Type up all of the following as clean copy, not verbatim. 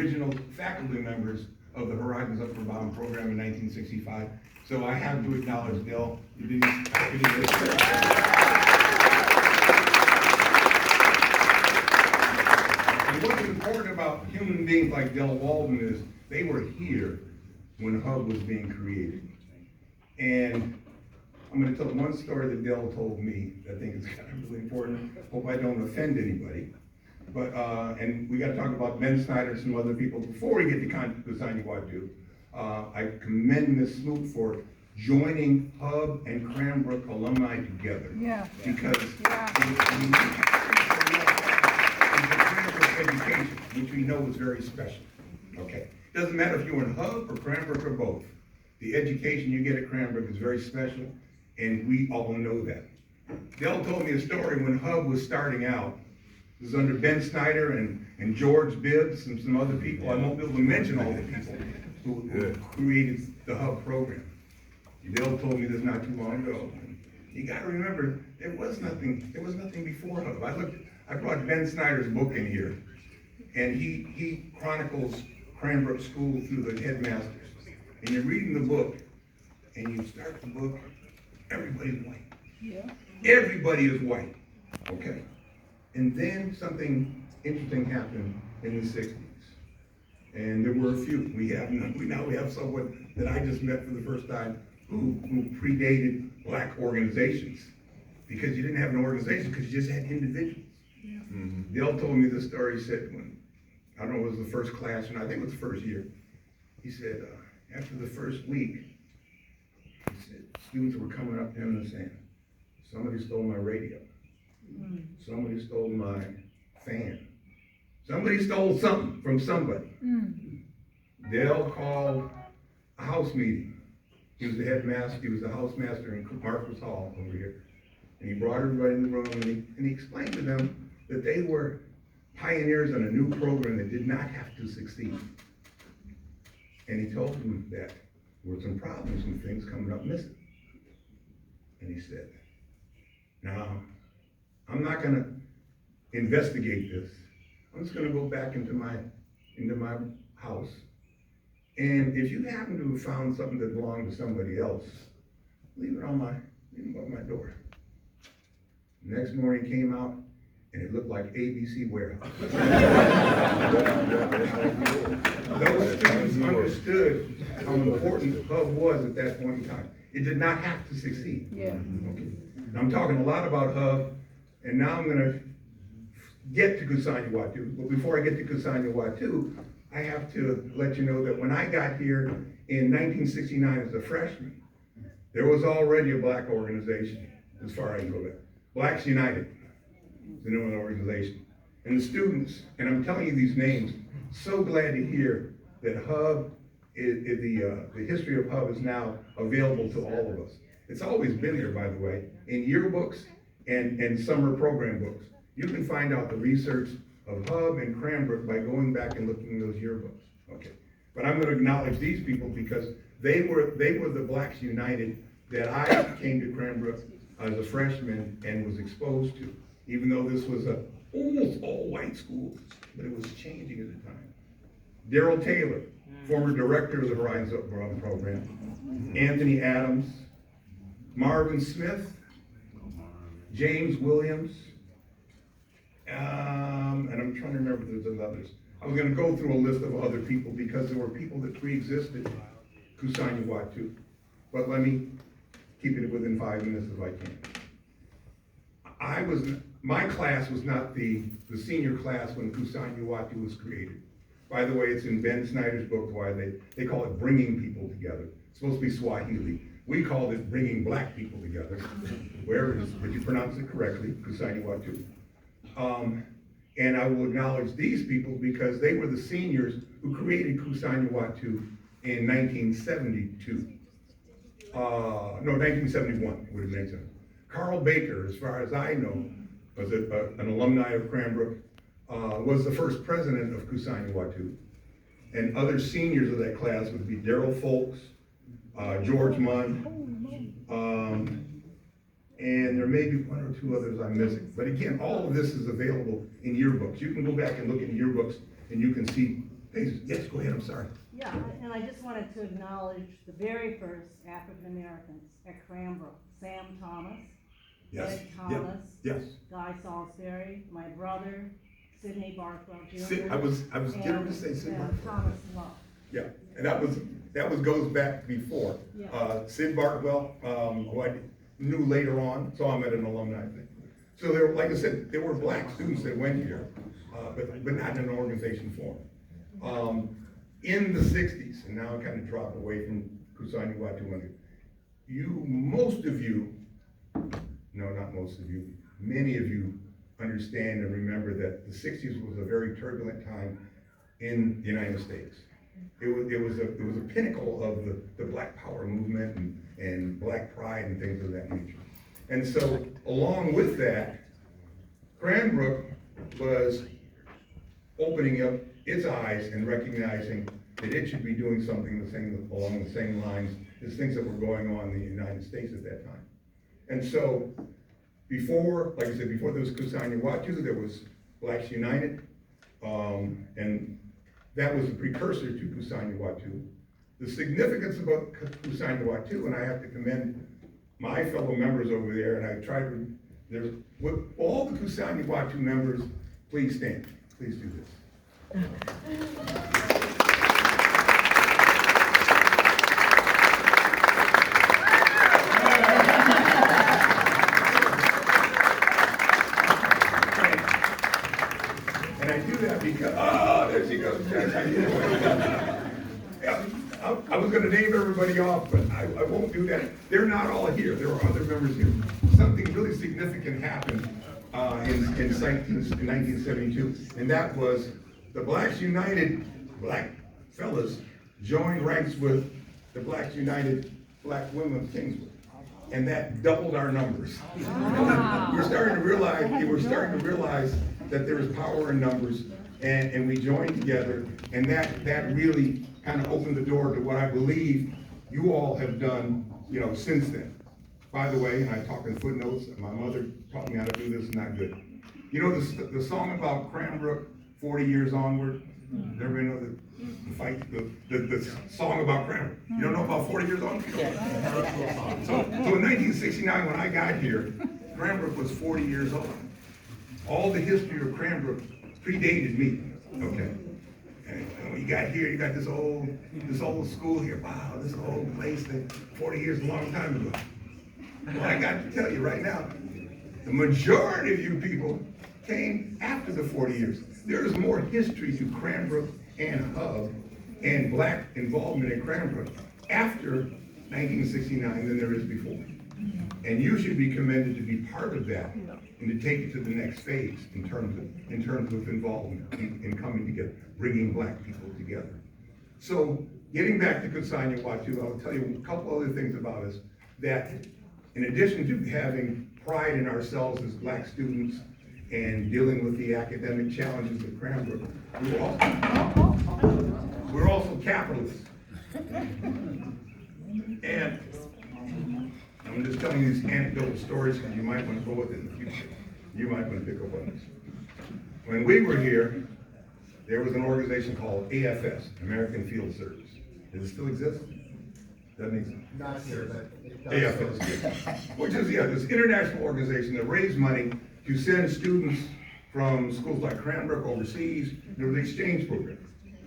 original faculty members of the Horizons Up for Bound program in 1965. So I have to acknowledge Dell. You did these And what's important about human beings like Dell Walden is they were here when Hub was being created. And I'm going to tell one story that Dell told me that I think is kind of really important. Hope I don't offend anybody. But, and we got to talk about Ben Snyder and some other people before we get to Kusanya Watu. I commend Ms. Smoot for joining Hub and Cranbrook alumni together. Yeah. Because education, which we know is very special. Okay. Doesn't matter if you're in Hub or Cranbrook or both. The education you get at Cranbrook is very special, and we all know that. Dell told me a story when Hub was starting out. It was under Ben Snyder and George Bibbs and some other people. I won't be able to mention all the people who created the Hub program. Dell told me this not too long ago. You got to remember, there was nothing before Hub. I brought Ben Snyder's book in here, and he chronicles Cranbrook School through the headmasters. And you're reading the book, and you start the book, everybody's white. Yeah. Everybody is white, okay? And then something interesting happened in the 60s. And there were a few. Now we have someone that I just met for the first time who predated black organizations. Because you didn't have an organization, because you just had individuals. Yeah. Mm-hmm. Dell told me this story. He said, when, I don't know if it was the first class, and I think it was the first year, he said, after the first week, he said, students were coming up to him and saying, somebody stole my radio. Somebody stole my fan. Somebody stole something from somebody. Dell called a house meeting. He was the headmaster, he was the housemaster in Marcus Hall over here. And he brought everybody in the room and he explained to them that they were pioneers on a new program that did not have to succeed. And he told them that there were some problems, some things coming up missing. And he said, now, I'm not gonna investigate this. I'm just gonna go back into my house. And if you happen to have found something that belonged to somebody else, leave it above my door. The next morning came out, and it looked like ABC Warehouse. Those students understood how important Hub was at that point in time. It did not have to succeed. Yeah. Okay. Now, I'm talking a lot about Hub, and now I'm gonna get to Kusanya Watu. But before I get to Kusanya Watu, I have to let you know that when I got here in 1969 as a freshman, there was already a black organization, as far as I go back. Blacks United, the new organization. And the students, and I'm telling you these names, so glad to hear that Hub, the history of Hub is now available to all of us. It's always been there, by the way, in yearbooks and summer program books. You can find out the research of Hub and Cranbrook by going back and looking in those yearbooks. Okay, but I'm going to acknowledge these people because they were the Blacks United that I came to Cranbrook as a freshman and was exposed to, even though this was a almost all-white school, but it was changing at the time. Daryl Taylor, former director of the Horizons Up for Bound program. Anthony Adams, Marvin Smith, James Williams, and I'm trying to remember if there's others. I was going to go through a list of other people because there were people that pre-existed Kusanya Watu. But let me keep it within 5 minutes if I can. My class was not the senior class when Kusanya Watu was created. By the way, it's in Ben Snyder's book why they call it bringing people together. It's supposed to be Swahili. We called it bringing black people together. Where is, but you pronounce it correctly, Kusanya Watu. And I will acknowledge these people because they were the seniors who created Kusanya Watu in 1972. No, 1971 would have made sense. Carl Baker, as far as I know, was an alumni of Cranbrook, was the first president of Kusanya Watu. And other seniors of that class would be Daryl Folks, George Munn, and there may be one or two others I'm missing. But again, all of this is available in yearbooks. You can go back and look in yearbooks and you can see Hey, yes, go ahead, I'm sorry. Yeah, and I just wanted to acknowledge the very first African Americans at Cranbrook, Sam Thomas, Yes, Ed Thomas, yes. Guy Salisbury, my brother, Sidney Barkwell Jr. I was getting to say Sid Barkwell. Thomas Love. Yeah, and that was goes back before. Yeah. Sid Barkwell, who I knew later on, saw him at an alumni thing. So there, like I said, there were black students that went here, but not in an organization form. In the 60s, and now I kind of dropped away from Kusani Watu, most of you, no, not most of you, many of you understand and remember that the 60s was a very turbulent time in the United States. It was a pinnacle of the Black Power movement and Black pride and things of that nature. And so along with that, Cranbrook was opening up its eyes and recognizing that it should be doing something along the same lines as things that were going on in the United States at that time. And so before, like I said, before there was Kusani Watu, there was Blacks United, and that was a precursor to Kusani Watu. The significance about Kusani Watu, and I have to commend my fellow members over there, and I tried to, with all the Kusani Watu members, please stand, please do this. And I do that because, oh, there she goes. Yeah, I was going to name everybody off, but I won't do that. They're not all here. There are other members here. Something really significant happened in 1972, and that was the Blacks United Black fellas joined ranks with the Blacks United Black Women of Kingswood, and that doubled our numbers. We're starting to realize that there is power in numbers, and we joined together, and that really kind of opened the door to what I believe you all have done, since then. By the way, and I talk in footnotes, my mother taught me how to do this, not good. The song about Cranbrook, 40 years onward, everybody know the fight, the song about Cranbrook. You don't know about 40 years onward? So in 1969, when I got here, Cranbrook was 40 years old. All the history of Cranbrook predated me, okay? And when you got here, you got this old school here. Wow, this old place that 40 years is a long time ago. Well, I got to tell you right now, the majority of you people came after the 40 years. There is more history to Cranbrook and Hub and Black involvement in Cranbrook after 1969 than there is before. And you should be commended to be part of that and to take it to the next phase in terms of involvement in coming together, bringing Black people together. So getting back to Kusani Watu, I'll tell you a couple other things about us that in addition to having pride in ourselves as Black students and dealing with the academic challenges of Cranbrook, we're also capitalists. And I'm just telling you these anecdotal stories because you might want to go with it in the future. You might want to pick up on this. When we were here, there was an organization called AFS, American Field Service. Does it still exist? Doesn't exist. Not here, but it does. AFS, which is, this international organization that raised money to send students from schools like Cranbrook overseas. There was an exchange program.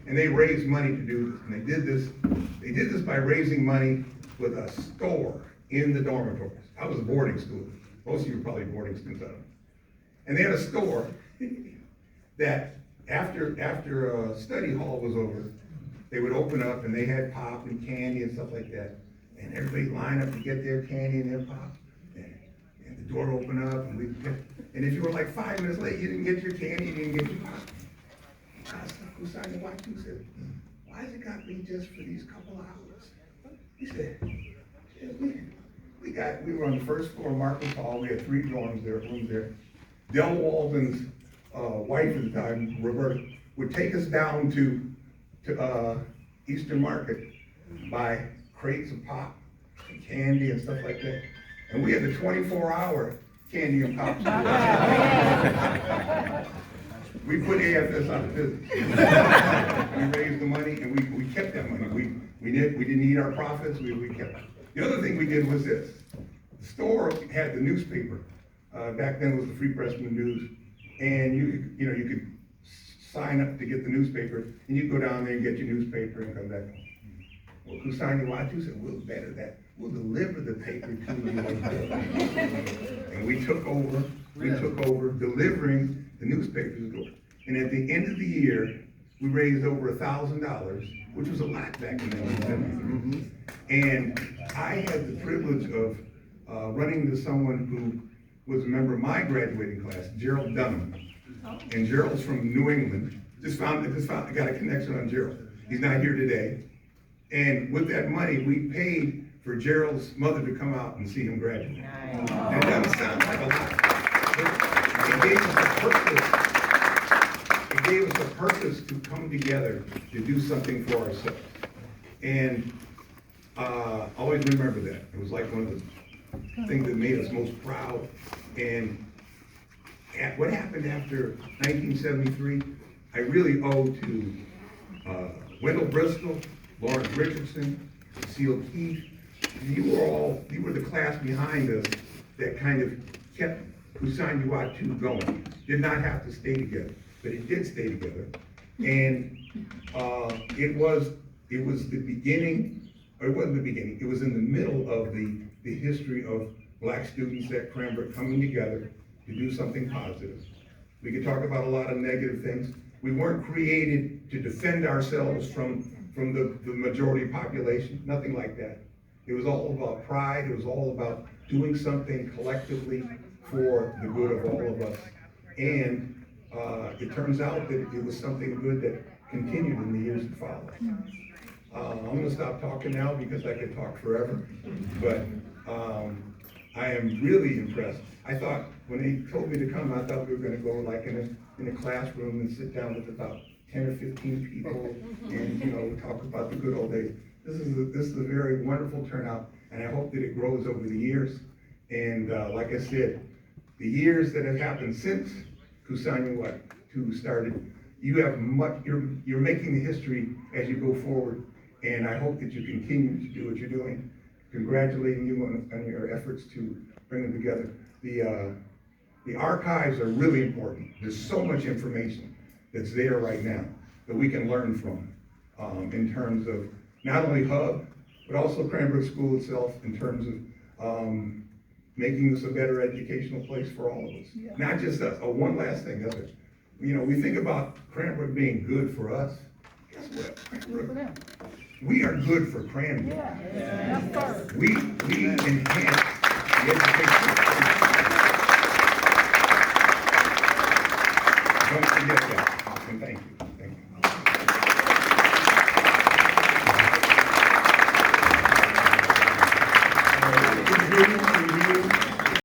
And they raised money to do this. And they did this by raising money with a store in the dormitories. I was a boarding student. Most of you were probably boarding students. I don't know. And they had a store that after study hall was over, they would open up and they had pop and candy and stuff like that. And everybody lined up to get their candy and their pop. And the door opened up and if you were like 5 minutes late, you didn't get your candy, you didn't get your pop. Kusani Watu said, why has it got to be just for these couple hours? He said, we were on the first floor of Marcus Hall, we had 3 rooms there. Del Walden's wife at the time, Roberta, would take us down to Eastern Market, buy crates of pop and candy and stuff like that. And we had the 24-hour candy and pop. We put AFS out of business. We our profits, we kept. The other thing we did was this. The store had the newspaper. Back then it was the Free Pressman News. And you could sign up to get the newspaper, and you go down there and get your newspaper and come back. Well, Kusanya Watu said, we'll better that. We'll deliver the paper to you. And we took over delivering the newspaper to the door. And at the end of the year, we raised over $1,000, which was a lot back in 1973. And I had the privilege of running into someone who was a member of my graduating class, Gerald Dunham. And Gerald's from New England. I got a connection on Gerald. He's not here today. And with that money, we paid for Gerald's mother to come out and see him graduate. And it doesn't sound like a lot, but it gave us a purpose. It gave us a purpose to come together to do something for ourselves. And always remember that. It was like one of the things that made us most proud. And what happened after 1973, I really owe to Wendell Bristol, Lawrence Richardson, Cecile Keith. You were the class behind us that kind of kept Kusanya Watu going. Did not have to stay together, but it did stay together. And it was the beginning, or it wasn't the beginning, it was in the middle of the history of black students at Cranbrook coming together to do something positive. We could talk about a lot of negative things. We weren't created to defend ourselves from the majority population, nothing like that. It was all about pride, it was all about doing something collectively for the good of all of us. And it turns out that it was something good that continued in the years that followed. I'm gonna stop talking now because I could talk forever, but I am really impressed. I thought, when they told me to come, I thought we were gonna go like in a classroom and sit down with about 10 or 15 people and, talk about the good old days. This is a very wonderful turnout, and I hope that it grows over the years. And like I said, the years that have happened since Kusanya Watu started, you have you're making the history as you go forward, and I hope that you continue to do what you're doing. Congratulating you on your efforts to bring them together. The archives are really important. There's so much information that's there right now that we can learn from in terms of not only Hub, but also Cranbrook School itself in terms of making this a better educational place for all of us. Yeah. Not just us. Oh, one last thing, we think about Cranbrook being good for us. Guess what? Cranbrook, we are good for Cranbrook. Yeah. We enhance the education. Don't forget that, and thank you. Thank you.